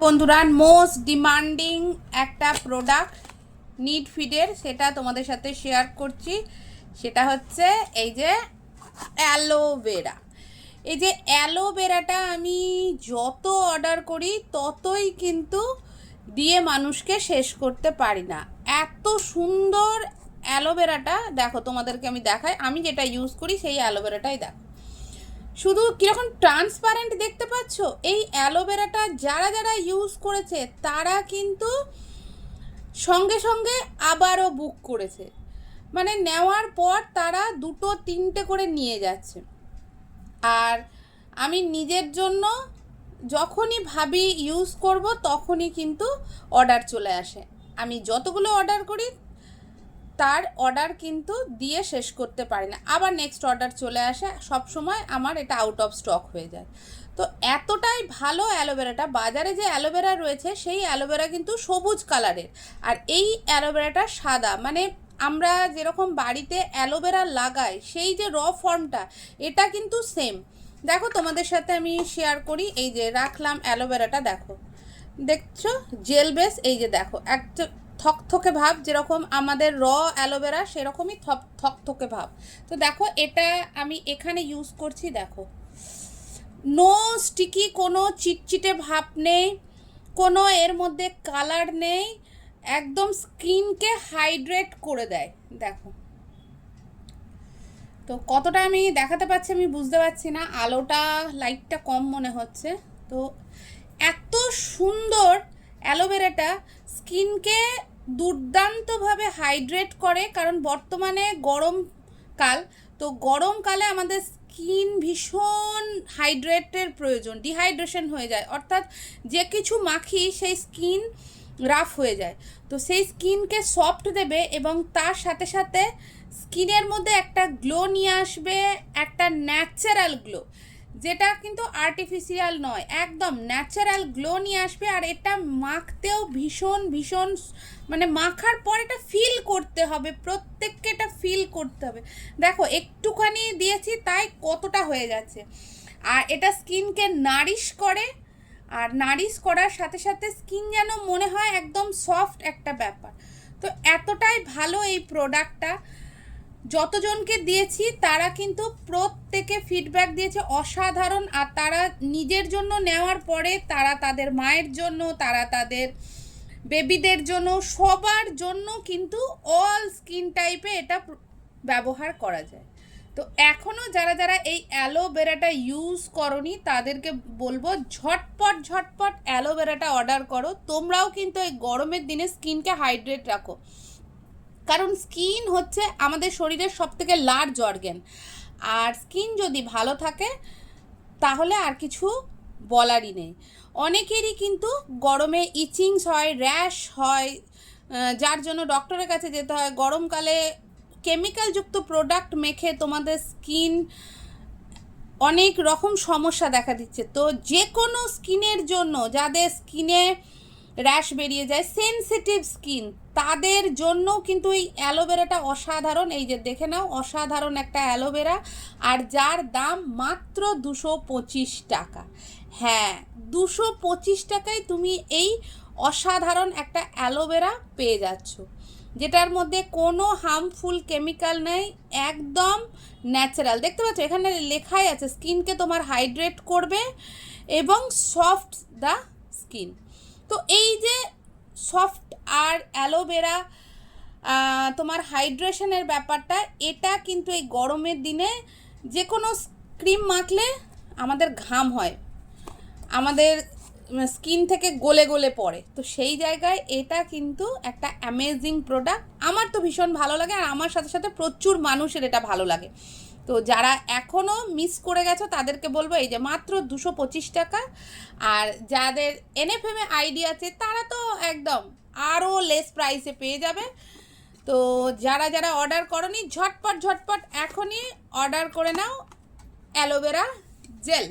বন্ধুরা, most demanding একটা product need ফিডের, সেটা তোমাদের সাথে শেয়ার করছি। সেটা হচ্ছে এই যে অ্যালোভেরা। এই যে অ্যালোভেরাটা আমি যত অর্ডার করি ততই কিন্তু দিয়ে মানুষকে শেষ করতে পারি না। এত সুন্দর অ্যালোভেরাটা, দেখো তোমাদেরকে আমি দেখাই। আমি যেটা ইউজ করি সেই অ্যালোভেরাটাই দেখো, শুধু কীরকম ট্রান্সপারেন্ট দেখতে পাচ্ছ। এই অ্যালোভেরাটা যারা যারা ইউজ করেছে তারা কিন্তু সঙ্গে সঙ্গে আবারও বুক করেছে, মানে নেওয়ার পর তারা 2-3টে করে নিয়ে যাচ্ছে। আর আমি নিজের জন্য যখনই ভাবি ইউজ করব তখনই কিন্তু অর্ডার চলে আসে। আমি যতগুলো অর্ডার করি তার অর্ডার কিন্তু দিয়ে শেষ করতে পারি না, আবার নেক্সট অর্ডার চলে আসে। সব সময় আমার এটা আউট অফ স্টক হয়ে যায়। তো এতটাই ভালো অ্যালোভেরাটা। বাজারে যে অ্যালোভেরা রয়েছে সেই অ্যালোভেরা কিন্তু সবুজ কালারের, আর এই অ্যালোভেরাটা সাদা। মানে আমরা যেরকম বাড়িতে অ্যালোভেরা লাগাই সেই যে র ফর্মটা, এটা কিন্তু সেম। দেখো তোমাদের সাথে আমি শেয়ার করি। এই যে রাখলাম অ্যালোভেরাটা, দেখো দেখছো জেল বেস। এই যে দেখো একটা থকথকে ভাব, যেরকম আমাদের র অ্যালোভেরা সেরকমই থকথকে ভাব। তো দেখো এটা আমি এখানে ইউজ করছি, দেখো নো স্টিকি, কোনো চিটচিটে ভাব নেই, কোনো এর মধ্যে কালার নেই, একদম স্কিনকে হাইড্রেট করে দেয়। দেখো তো কতটা আমি দেখাতে পারছি আমি বুঝতে পারছি না, আলোটা লাইটটা কম মনে হচ্ছে। তো এত সুন্দর অ্যালোভেরাটা স্কিনকে দুর্দান্তভাবে হাইড্রেট করে। কারণ বর্তমানে গরমকাল, তো গরমকালে আমাদের স্কিন ভীষণ হাইড্রেটের প্রয়োজন, ডিহাইড্রেশন হয়ে যায়, অর্থাৎ যে কিছু মাখি সেই স্কিন রাফ হয়ে যায়। তো সেই স্কিনকে সফট দেবে এবং তার সাথে সাথে স্কিনের মধ্যে একটা গ্লো নিয়ে আসবে, একটা ন্যাচারাল গ্লো, যেটা কিন্তু আর্টিফিশিয়াল নয়, একদম ন্যাচারাল গ্লো নিয়ে আসবে। আর এটা মাখতেও ভীষণ ভীষণ, মানে মাখার পর এটা ফিল করতে হবে, প্রত্যেককে এটা ফিল করতে হবে। দেখো একটুখানি দিয়েছি তাই কতটা হয়ে যাচ্ছে। আর এটা স্কিনকে নারিশ করে, আর নারিশ করার সাথে সাথে স্কিন যেন মনে হয় একদম সফট একটা ব্যাপার। তো এতটাই ভালো এই প্রোডাক্টটা। যতজনকে দিয়েছি তারা কিন্তু প্রত্যেকে ফিডব্যাক দিয়েছে অসাধারণ। আর তারা নিজের জন্য নেওয়ার পরে তারা তাদের মায়ের জন্য, তারা তাদের বেবিদের জন্য, সবার জন্য কিন্তু অল স্কিন টাইপে এটা ব্যবহার করা যায়। তো এখনও যারা যারা এই অ্যালোভেরাটা ইউজ করনি তাদেরকে বলবো ঝটপট ঝটপট অ্যালোভেরাটা অর্ডার করো। তোমরাও কিন্তু এই গরমের দিনে স্কিনকে হাইড্রেট রাখো, কারণ স্কিন হচ্ছে আমাদের শরীরের সবথেকে লার্জ অর্গ্যান। আর স্কিন যদি ভালো থাকে তাহলে আর কিছু বলারই নেই। অনেকেরই কিন্তু গরমে ইচিংস হয়, র্যাশ হয়, যার জন্য ডক্টরের কাছে যেতে হয়। গরমকালে কেমিক্যালযুক্ত প্রোডাক্ট মেখে তোমাদের স্কিন অনেক রকম সমস্যা দেখা দিচ্ছে। তো যে কোনো স্কিনের জন্য, যাদের স্কিনে র্যাশ বেরিয়ে যায়, সেনসিটিভ স্কিন, তাদের জন্য কিন্তু এই অ্যালোভেরাটা অসাধারণ। এই যে দেখে নাও, অসাধারণ একটা অ্যালোভেরা, আর যার দাম মাত্র 225 টাকা। হ্যাঁ, 225 টাকায় তুমি এই অসাধারণ একটা অ্যালোভেরা পেয়ে যাচ্ছ, যেটার মধ্যে কোনো হার্মফুল কেমিক্যাল নেই, একদম ন্যাচারাল। দেখতে পাচ্ছ এখানে লেখাই আছে স্কিনকে তোমার হাইড্রেট করবে এবং সফট দ্য স্কিন। তো এই যে সফট আর অ্যালোভেরা তোমার হাইড্রেশনের ব্যাপারটা, এটা কিন্তু এই গরমের দিনে যে কোনো ক্রিম মাখলে আমাদের ঘাম হয়, আমাদের স্কিন থেকে গলে গলে পড়ে। তো সেই জায়গায় এটা কিন্তু একটা অ্যামেজিং প্রোডাক্ট। আমার তো ভীষণ ভালো লাগে, আর আমার সাথে সাথে প্রচুর মানুষের এটা ভালো লাগে। তো যারা এখনও মিস করে গেছো তাদেরকে বলবো এই যে মাত্র 225 টাকা। আর যাদের এনএফএমে আইডি আছে তারা তো একদম আরও লেস প্রাইসে পেয়ে যাবে। তো যারা যারা অর্ডার করনি ঝটপট ঝটপট এখনই অর্ডার করে নাও অ্যালোভেরা জেল।